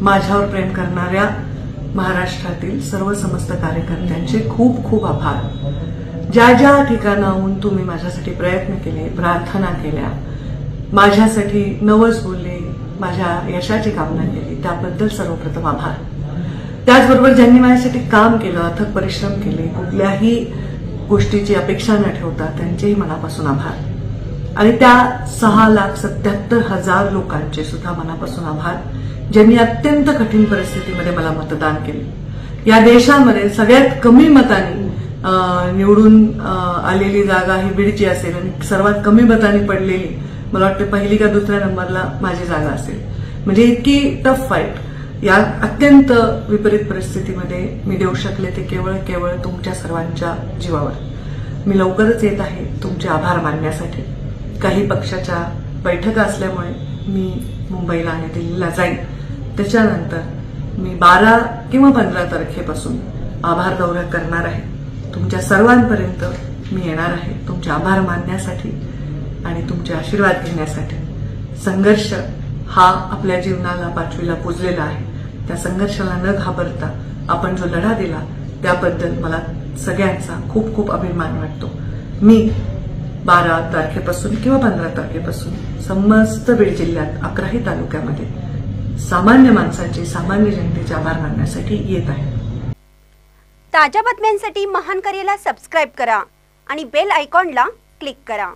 माझ्यावर प्रेम करणाऱ्या महाराष्ट्रातील सर्व समस्त कार्यकर्त्यांचे खूप खूप आभार। ज्या ज्या ठिकाणाहून तुम्ही माझ्यासाठी प्रयत्न केले, प्रार्थना केल्या, माझ्यासाठी नवस बोलले, माझ्या यशाची कामना केली, त्याबद्दल सर्वप्रथम आभार। त्याचबरोबर ज्यांनी माझ्यासाठी काम केलं, अथक परिश्रम केले, कुठल्याही गोष्टीची अपेक्षा न ठेवता त्यांचेही मनापासून आभार। आणि त्या 6,77,000 लोकांचे सुद्धा मनापासून आभार, ज्यांनी अत्यंत कठीण परिस्थितीमध्ये मला मतदान केले। या देशामध्ये सगळ्यात कमी मतांनी निवडून आलेली जागा ही बीडची असेल आणि सर्वात कमी मतांनी पडलेली मला वाटतं पहिली का दुसऱ्या नंबरला माझी जागा असेल। म्हणजे इतकी टफ फाईट या अत्यंत विपरीत परिस्थितीमध्ये मी देऊ शकले ते केवळ तुमच्या सर्वांच्या जीवावर। मी लवकरच येत आहे तुमचे आभार मानण्यासाठी। काही पक्षाच्या बैठका असल्यामुळे मी मुंबईला आणि दिल्लीला जाईन। त्याच्यानंतर मी 12 किंवा 15 तारखेपासून आभार दौरा करणार आहे। तुमच्या सर्वांपर्यंत मी येणार आहे तुमचे आभार मानण्यासाठी आणि तुमचे आशीर्वाद घेण्यासाठी। संघर्ष हा आपल्या जीवनाला 5वीला पुजलेला आहे। त्या संघर्षाला न घाबरता आपण जो लढा दिला त्याबद्दल मला सगळ्यांचा खूप खूप अभिमान वाटतो। मी 12 तारखेपासून किंवा 15 तारखेपासून समस्त बीड जिल्ह्यात 11ही तालुक्यामध्ये सामान्य माणसांचे, सामान्य जनतेचे आभार मानण्यासाठी येत आहे। ताज्या बातम्यांसाठी महान करेला सबस्क्राइब करा आणि बेल आयकॉनला क्लिक करा।